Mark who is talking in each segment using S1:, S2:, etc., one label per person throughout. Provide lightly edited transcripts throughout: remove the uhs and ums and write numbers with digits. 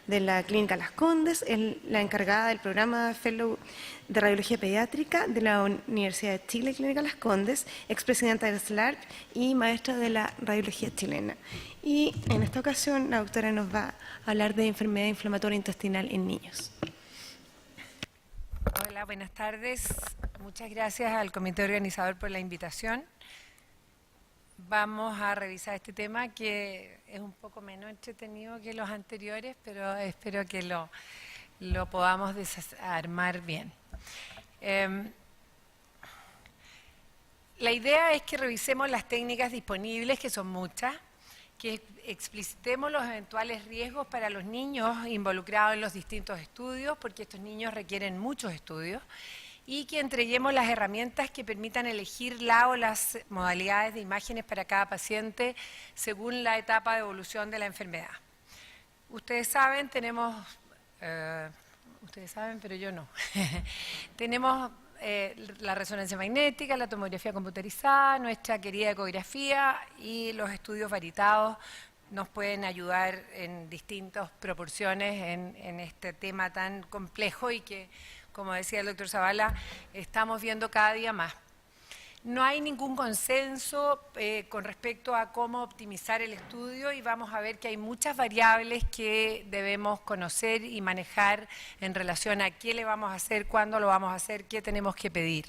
S1: de la Clínica Las Condes, es la encargada del programa Fellow de Radiología Pediátrica de la Universidad de Chile, Clínica Las Condes, expresidenta del SLARP y maestra de la radiología chilena. Y en esta ocasión la doctora nos va a hablar de enfermedad inflamatoria intestinal en niños.
S2: Hola, buenas tardes. Muchas gracias al comité organizador por la invitación. Vamos a revisar este tema que es un poco menos entretenido que los anteriores, pero espero que lo podamos desarmar bien. La idea es que revisemos las técnicas disponibles, que son muchas, que explicitemos los eventuales riesgos para los niños involucrados en los distintos estudios, porque estos niños requieren muchos estudios, y que entreguemos las herramientas que permitan elegir la o las modalidades de imágenes para cada paciente según la etapa de evolución de la enfermedad. Ustedes saben, ustedes saben, pero yo no. Tenemos la resonancia magnética, la tomografía computarizada, nuestra querida ecografía y los estudios varitados nos pueden ayudar en distintas proporciones en este tema tan complejo y que, como decía el doctor Zavala, estamos viendo cada día más. No hay ningún consenso con respecto a cómo optimizar el estudio y vamos a ver que hay muchas variables que debemos conocer y manejar en relación a qué le vamos a hacer, cuándo lo vamos a hacer, qué tenemos que pedir.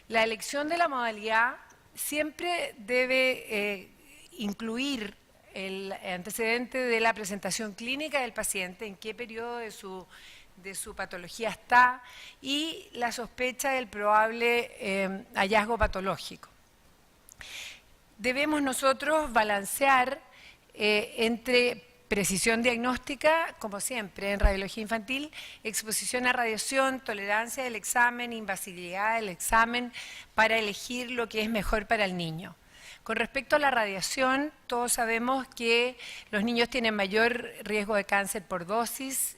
S2: La elección de la modalidad siempre debe incluir el antecedente de la presentación clínica del paciente, en qué periodo de su patología está y la sospecha del probable hallazgo patológico. Debemos nosotros balancear entre precisión diagnóstica, como siempre en radiología infantil, exposición a radiación, tolerancia del examen, invasividad del examen, para elegir lo que es mejor para el niño. Con respecto a la radiación, todos sabemos que los niños tienen mayor riesgo de cáncer por dosis,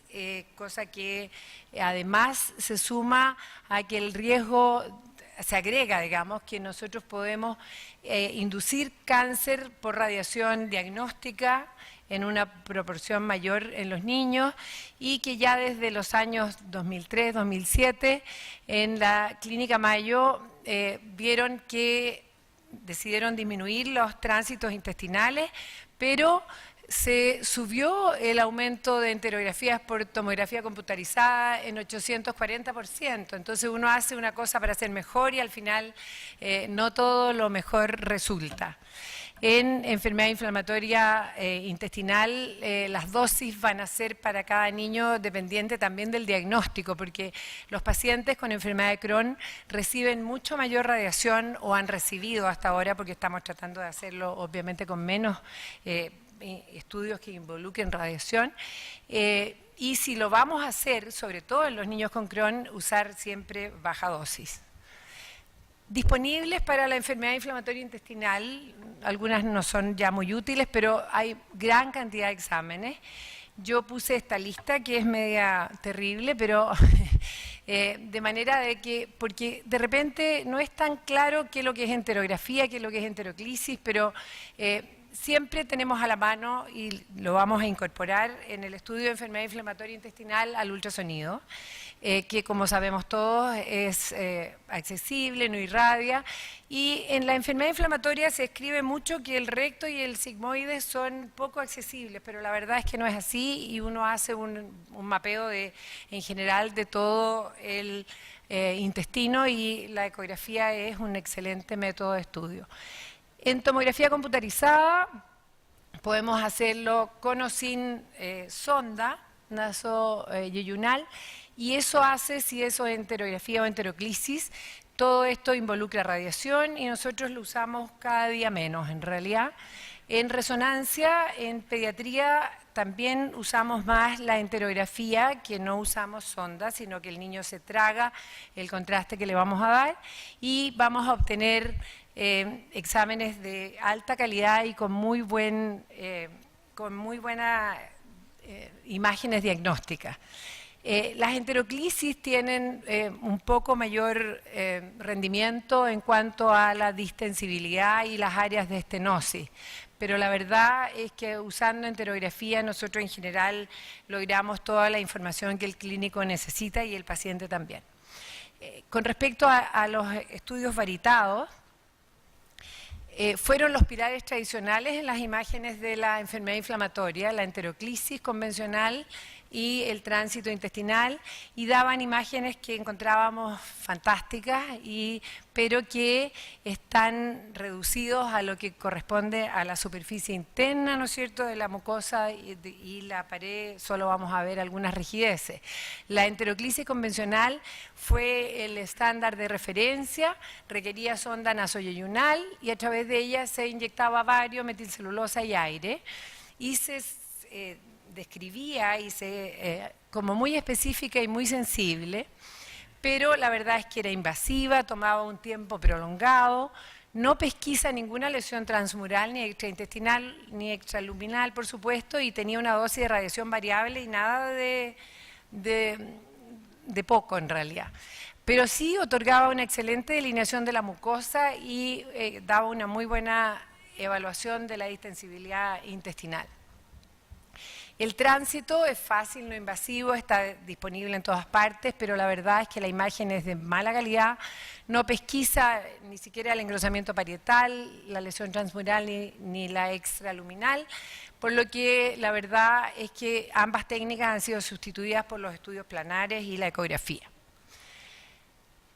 S2: cosa que además se suma a que el riesgo se agrega, digamos, que nosotros podemos inducir cáncer por radiación diagnóstica en una proporción mayor en los niños y que ya desde los años 2003-2007 en la Clínica Mayo vieron que decidieron disminuir los tránsitos intestinales, pero se subió el aumento de enterografías por tomografía computarizada en 840%. Entonces uno hace una cosa para ser mejor y al final no todo lo mejor resulta. En enfermedad inflamatoria intestinal, las dosis van a ser para cada niño dependiente también del diagnóstico, porque los pacientes con enfermedad de Crohn reciben mucho mayor radiación o han recibido hasta ahora, porque estamos tratando de hacerlo obviamente con menos estudios que involucren radiación. Y si lo vamos a hacer, sobre todo en los niños con Crohn, usar siempre baja dosis. Disponibles para la enfermedad inflamatoria intestinal, algunas no son ya muy útiles, pero hay gran cantidad de exámenes. Yo puse esta lista que es media terrible, pero de manera de que, porque de repente no es tan claro qué es lo que es enterografía, qué es lo que es enteroclisis, pero siempre tenemos a la mano, y lo vamos a incorporar en el estudio de enfermedad inflamatoria intestinal, al ultrasonido, que como sabemos todos es accesible, no irradia, y en la enfermedad inflamatoria se escribe mucho que el recto y el sigmoide son poco accesibles, pero la verdad es que no es así y uno hace un mapeo en general de todo el intestino y la ecografía es un excelente método de estudio. En tomografía computarizada podemos hacerlo con o sin sonda nasoyeyunal y eso hace, si eso es enterografía o enteroclisis, todo esto involucra radiación y nosotros lo usamos cada día menos en realidad. En resonancia, en pediatría, también usamos más la enterografía, que no usamos sonda, sino que el niño se traga el contraste que le vamos a dar y vamos a obtener exámenes de alta calidad y con muy buenas imágenes diagnósticas. Las enteroclisis tienen un poco mayor rendimiento en cuanto a la distensibilidad y las áreas de estenosis, pero la verdad es que usando enterografía nosotros en general logramos toda la información que el clínico necesita y el paciente también. Con respecto a los estudios varitados, fueron los pilares tradicionales en las imágenes de la enfermedad inflamatoria, la enteroclisis convencional y el tránsito intestinal, y daban imágenes que encontrábamos fantásticas, pero que están reducidos a lo que corresponde a la superficie interna, ¿no es cierto?, de la mucosa y la pared, solo vamos a ver algunas rigideces. La enteroclisis convencional fue el estándar de referencia, requería sonda nasoyeyunal y a través de ella se inyectaba bario, metilcelulosa y aire, y se describía como muy específica y muy sensible, pero la verdad es que era invasiva, tomaba un tiempo prolongado, no pesquisa ninguna lesión transmural, ni extraintestinal, ni extraluminal, por supuesto, y tenía una dosis de radiación variable y nada de poco en realidad. Pero sí otorgaba una excelente delineación de la mucosa y daba una muy buena evaluación de la distensibilidad intestinal. El tránsito es fácil, no invasivo, está disponible en todas partes, pero la verdad es que la imagen es de mala calidad, no pesquisa ni siquiera el engrosamiento parietal, la lesión transmural ni la extraluminal, por lo que la verdad es que ambas técnicas han sido sustituidas por los estudios planares y la ecografía.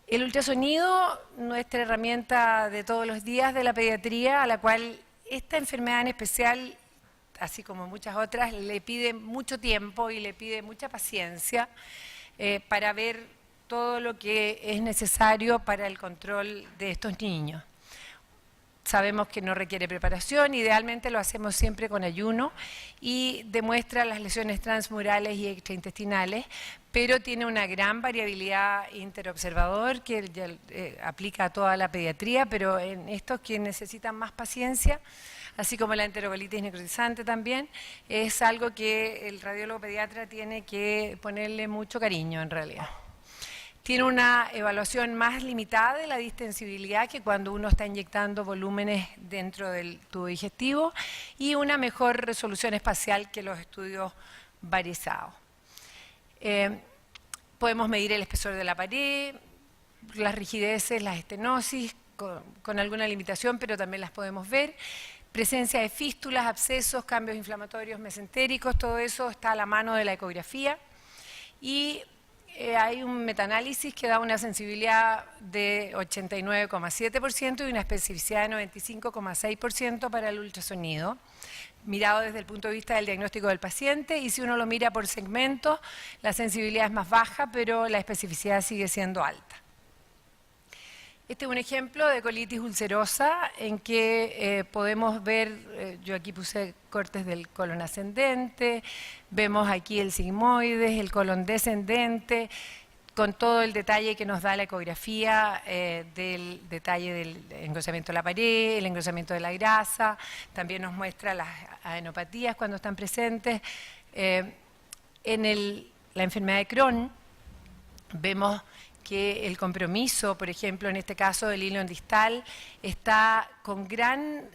S2: El ultrasonido, nuestra herramienta de todos los días de la pediatría, a la cual esta enfermedad en especial, así como muchas otras, le pide mucho tiempo y le pide mucha paciencia para ver todo lo que es necesario para el control de estos niños. Sabemos que no requiere preparación, idealmente lo hacemos siempre con ayuno y demuestra las lesiones transmurales y extraintestinales, pero tiene una gran variabilidad interobservador que ya, aplica a toda la pediatría, pero en estos que necesitan más paciencia, así como la enterocolitis necrotizante también, es algo que el radiólogo pediatra tiene que ponerle mucho cariño en realidad. Tiene una evaluación más limitada de la distensibilidad que cuando uno está inyectando volúmenes dentro del tubo digestivo y una mejor resolución espacial que los estudios varizados. Podemos medir el espesor de la pared, las rigideces, las estenosis, con alguna limitación, pero también las podemos ver. Presencia de fístulas, abscesos, cambios inflamatorios mesentéricos, todo eso está a la mano de la ecografía. Y hay un metaanálisis que da una sensibilidad de 89,7% y una especificidad de 95,6% para el ultrasonido, mirado desde el punto de vista del diagnóstico del paciente, y si uno lo mira por segmentos, la sensibilidad es más baja, pero la especificidad sigue siendo alta. Este es un ejemplo de colitis ulcerosa en que podemos ver, yo aquí puse cortes del colon ascendente, vemos aquí el sigmoides, el colon descendente, con todo el detalle que nos da la ecografía del detalle del engrosamiento de la pared, el engrosamiento de la grasa, también nos muestra las adenopatías cuando están presentes. En la enfermedad de Crohn vemos que el compromiso, por ejemplo, en este caso del hilo distal, está con gran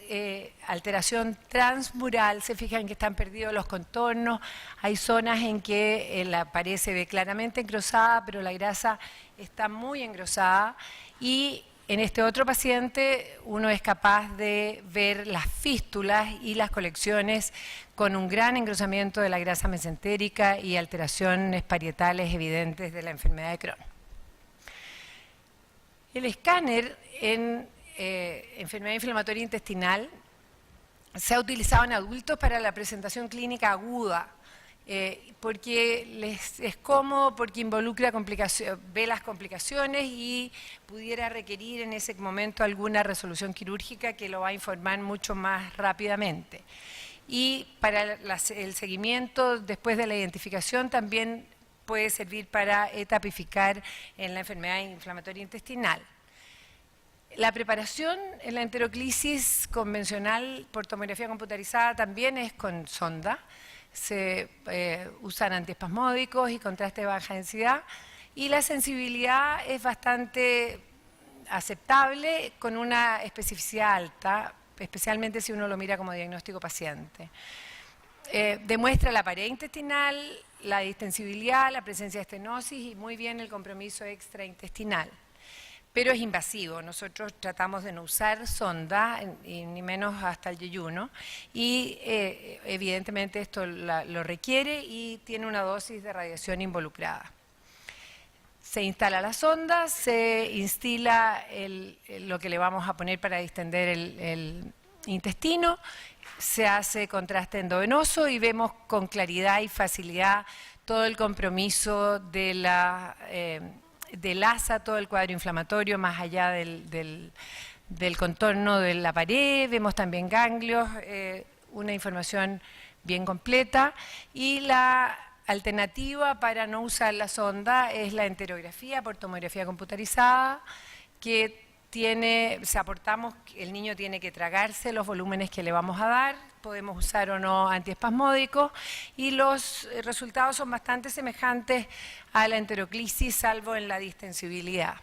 S2: alteración transmural. Se fijan que están perdidos los contornos, hay zonas en que la pared se ve claramente engrosada, pero la grasa está muy engrosada, y en este otro paciente uno es capaz de ver las fístulas y las colecciones con un gran engrosamiento de la grasa mesentérica y alteraciones parietales evidentes de la enfermedad de Crohn. El escáner en enfermedad inflamatoria intestinal se ha utilizado en adultos para la presentación clínica aguda, porque es cómodo, porque involucra ve las complicaciones y pudiera requerir en ese momento alguna resolución quirúrgica que lo va a informar mucho más rápidamente. Y para el seguimiento después de la identificación también puede servir para etapificar en la enfermedad inflamatoria intestinal. La preparación en la enteroclisis convencional por tomografía computarizada también es con sonda. se usan antiespasmódicos y contraste de baja densidad, y la sensibilidad es bastante aceptable con una especificidad alta, especialmente si uno lo mira como diagnóstico paciente. Demuestra la pared intestinal, la distensibilidad, la presencia de estenosis y muy bien el compromiso extraintestinal. Pero es invasivo, nosotros tratamos de no usar sonda, ni menos hasta el yeyuno, y evidentemente esto lo requiere y tiene una dosis de radiación involucrada. Se instala la sonda, se instila lo que le vamos a poner para distender el intestino, se hace contraste endovenoso y vemos con claridad y facilidad todo el compromiso del ASA, todo el cuadro inflamatorio más allá del contorno de la pared, vemos también ganglios, una información bien completa, y la alternativa para no usar la sonda es la enterografía por tomografía computarizada, que el niño tiene que tragarse los volúmenes que le vamos a dar, podemos usar o no antiespasmódicos, y los resultados son bastante semejantes a la enteroclisis, salvo en la distensibilidad.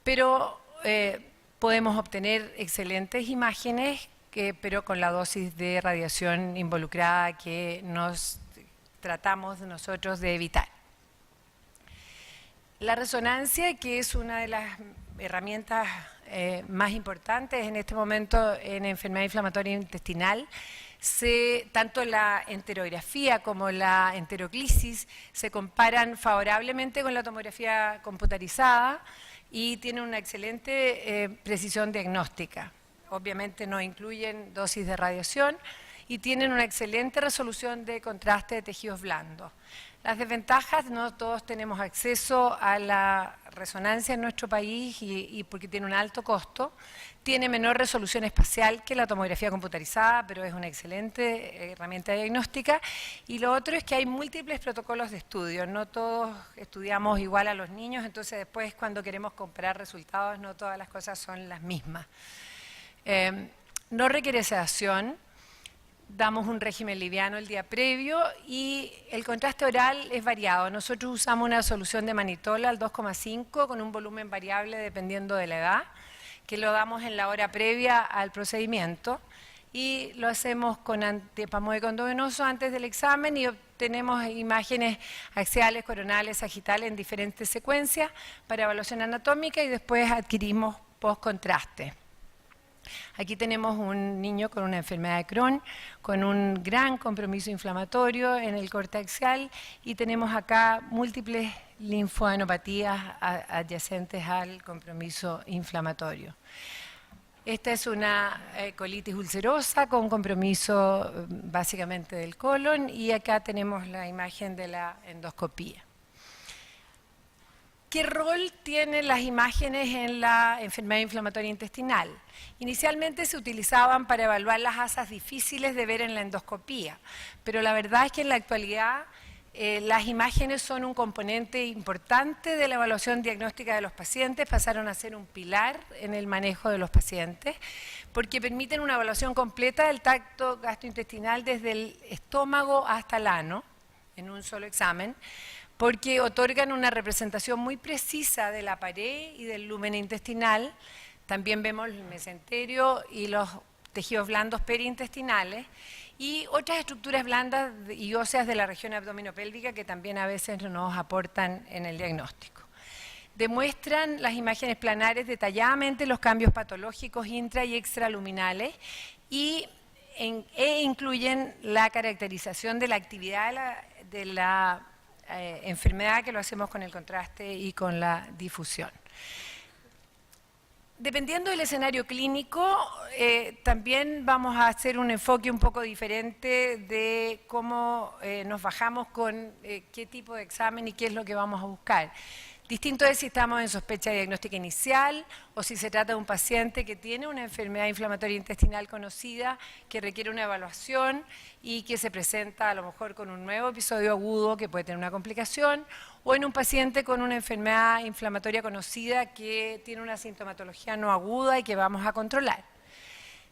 S2: Pero podemos obtener excelentes imágenes, pero con la dosis de radiación involucrada que nos tratamos nosotros de evitar. La resonancia, que es una de las herramientas más importantes en este momento en enfermedad inflamatoria intestinal, tanto la enterografía como la enteroclisis se comparan favorablemente con la tomografía computarizada y tienen una excelente precisión diagnóstica. Obviamente no incluyen dosis de radiación y tienen una excelente resolución de contraste de tejidos blandos. Las desventajas: no todos tenemos acceso a la resonancia en nuestro país y porque tiene un alto costo. Tiene menor resolución espacial que la tomografía computarizada, pero es una excelente herramienta diagnóstica. Y lo otro es que hay múltiples protocolos de estudio. No todos estudiamos igual a los niños, entonces después cuando queremos comparar resultados no todas las cosas son las mismas. No requiere sedación. Damos un régimen liviano el día previo y el contraste oral es variado. Nosotros usamos una solución de manitola al 2,5 con un volumen variable dependiendo de la edad, que lo damos en la hora previa al procedimiento, y lo hacemos con antiespasmódico endovenoso antes del examen y obtenemos imágenes axiales, coronales, sagitales en diferentes secuencias para evaluación anatómica y después adquirimos post-contraste. Aquí tenemos un niño con una enfermedad de Crohn, con un gran compromiso inflamatorio en el corte axial, y tenemos acá múltiples linfoadenopatías adyacentes al compromiso inflamatorio. Esta es una colitis ulcerosa con compromiso básicamente del colon, y acá tenemos la imagen de la endoscopía. ¿Qué rol tienen las imágenes en la enfermedad inflamatoria intestinal? Inicialmente se utilizaban para evaluar las asas difíciles de ver en la endoscopía, pero la verdad es que en la actualidad las imágenes son un componente importante de la evaluación diagnóstica de los pacientes, pasaron a ser un pilar en el manejo de los pacientes, porque permiten una evaluación completa del tracto gastrointestinal desde el estómago hasta el ano, en un solo examen, porque otorgan una representación muy precisa de la pared y del lumen intestinal. También vemos el mesenterio y los tejidos blandos periintestinales y otras estructuras blandas y óseas de la región abdominopélvica que también a veces nos aportan en el diagnóstico. Demuestran las imágenes planares detalladamente los cambios patológicos intra y extraluminales e incluyen la caracterización de la actividad de la enfermedad, que lo hacemos con el contraste y con la difusión. Dependiendo del escenario clínico, también vamos a hacer un enfoque un poco diferente de cómo nos bajamos con qué tipo de examen y qué es lo que vamos a buscar. Distinto es si estamos en sospecha diagnóstica inicial o si se trata de un paciente que tiene una enfermedad inflamatoria intestinal conocida, que requiere una evaluación y que se presenta a lo mejor con un nuevo episodio agudo que puede tener una complicación, o en un paciente con una enfermedad inflamatoria conocida que tiene una sintomatología no aguda y que vamos a controlar.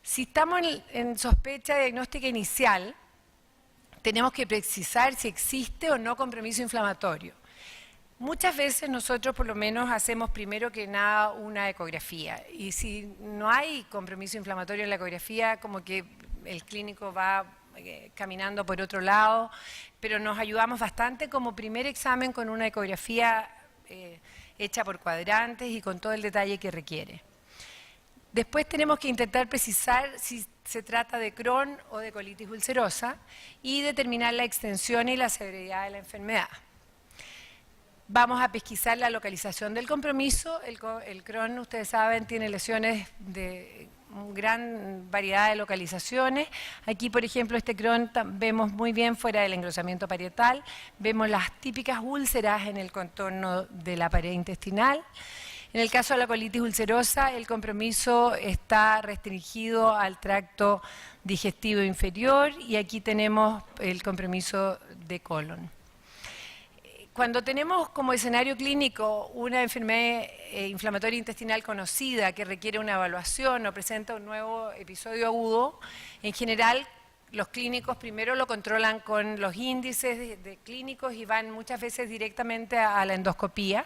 S2: Si estamos en sospecha diagnóstica inicial, tenemos que precisar si existe o no compromiso inflamatorio. Muchas veces nosotros por lo menos hacemos primero que nada una ecografía y si no hay compromiso inflamatorio en la ecografía, como que el clínico va caminando por otro lado, pero nos ayudamos bastante como primer examen con una ecografía hecha por cuadrantes y con todo el detalle que requiere. Después tenemos que intentar precisar si se trata de Crohn o de colitis ulcerosa y determinar la extensión y la severidad de la enfermedad. Vamos a pesquisar la localización del compromiso. El Crohn, ustedes saben, tiene lesiones de gran variedad de localizaciones. Aquí, por ejemplo, este Crohn vemos muy bien fuera del engrosamiento parietal. Vemos las típicas úlceras en el contorno de la pared intestinal. En el caso de la colitis ulcerosa, el compromiso está restringido al tracto digestivo inferior y aquí tenemos el compromiso de colon. Cuando tenemos como escenario clínico una enfermedad inflamatoria intestinal conocida que requiere una evaluación o presenta un nuevo episodio agudo, en general los clínicos primero lo controlan con los índices de clínicos y van muchas veces directamente a la endoscopía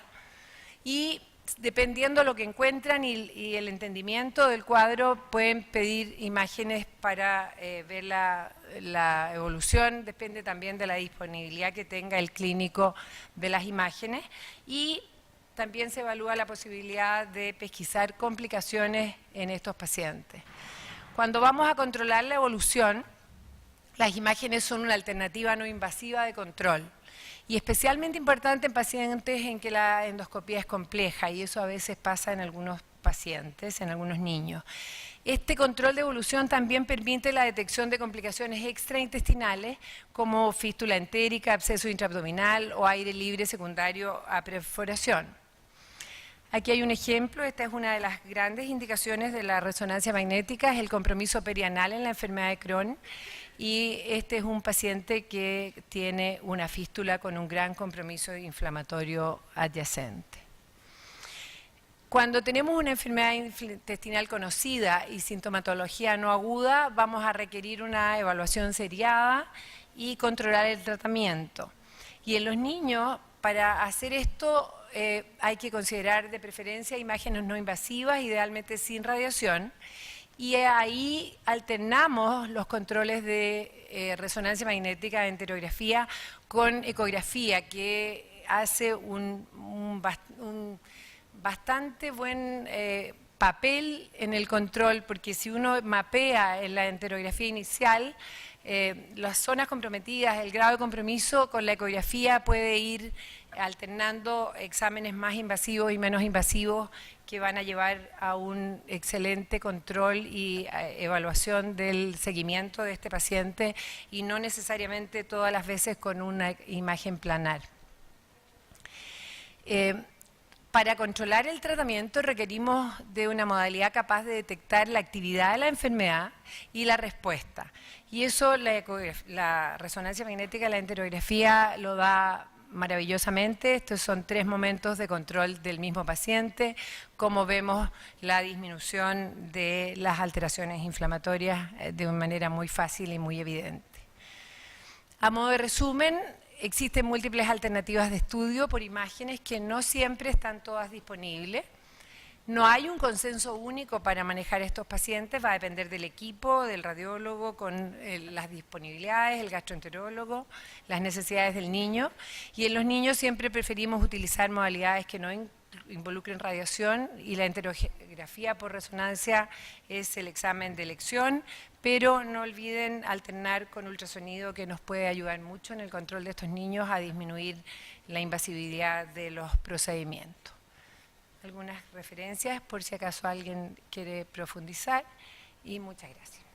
S2: y dependiendo de lo que encuentran y el entendimiento del cuadro, pueden pedir imágenes para ver la evolución, depende también de la disponibilidad que tenga el clínico de las imágenes y también se evalúa la posibilidad de pesquisar complicaciones en estos pacientes. Cuando vamos a controlar la evolución, las imágenes son una alternativa no invasiva de control. Y especialmente importante en pacientes en que la endoscopía es compleja y eso a veces pasa en algunos pacientes, en algunos niños. Este control de evolución también permite la detección de complicaciones extraintestinales como fístula entérica, absceso intraabdominal o aire libre secundario a perforación. Aquí hay un ejemplo, esta es una de las grandes indicaciones de la resonancia magnética, es el compromiso perianal en la enfermedad de Crohn. Y este es un paciente que tiene una fístula con un gran compromiso inflamatorio adyacente. Cuando tenemos una enfermedad intestinal conocida y sintomatología no aguda, vamos a requerir una evaluación seriada y controlar el tratamiento. Y en los niños, para hacer esto, hay que considerar de preferencia imágenes no invasivas, idealmente sin radiación. Y ahí alternamos los controles de resonancia magnética de enterografía con ecografía, que hace un bastante buen papel en el control, porque si uno mapea en la enterografía inicial, las zonas comprometidas, el grado de compromiso con la ecografía puede ir alternando exámenes más invasivos y menos invasivos que van a llevar a un excelente control y evaluación del seguimiento de este paciente y no necesariamente todas las veces con una imagen planar. Para controlar el tratamiento requerimos de una modalidad capaz de detectar la actividad de la enfermedad y la respuesta. Y eso la resonancia magnética de la enterografía lo da maravillosamente. Estos son 3 momentos de control del mismo paciente, como vemos la disminución de las alteraciones inflamatorias de una manera muy fácil y muy evidente. A modo de resumen, existen múltiples alternativas de estudio por imágenes que no siempre están todas disponibles. No hay un consenso único para manejar estos pacientes, va a depender del equipo, del radiólogo, con las disponibilidades, el gastroenterólogo, las necesidades del niño. Y en los niños siempre preferimos utilizar modalidades que no involucren radiación y la enterografía por resonancia es el examen de elección, pero no olviden alternar con ultrasonido que nos puede ayudar mucho en el control de estos niños a disminuir la invasibilidad de los procedimientos. Algunas referencias por si acaso alguien quiere profundizar y muchas gracias.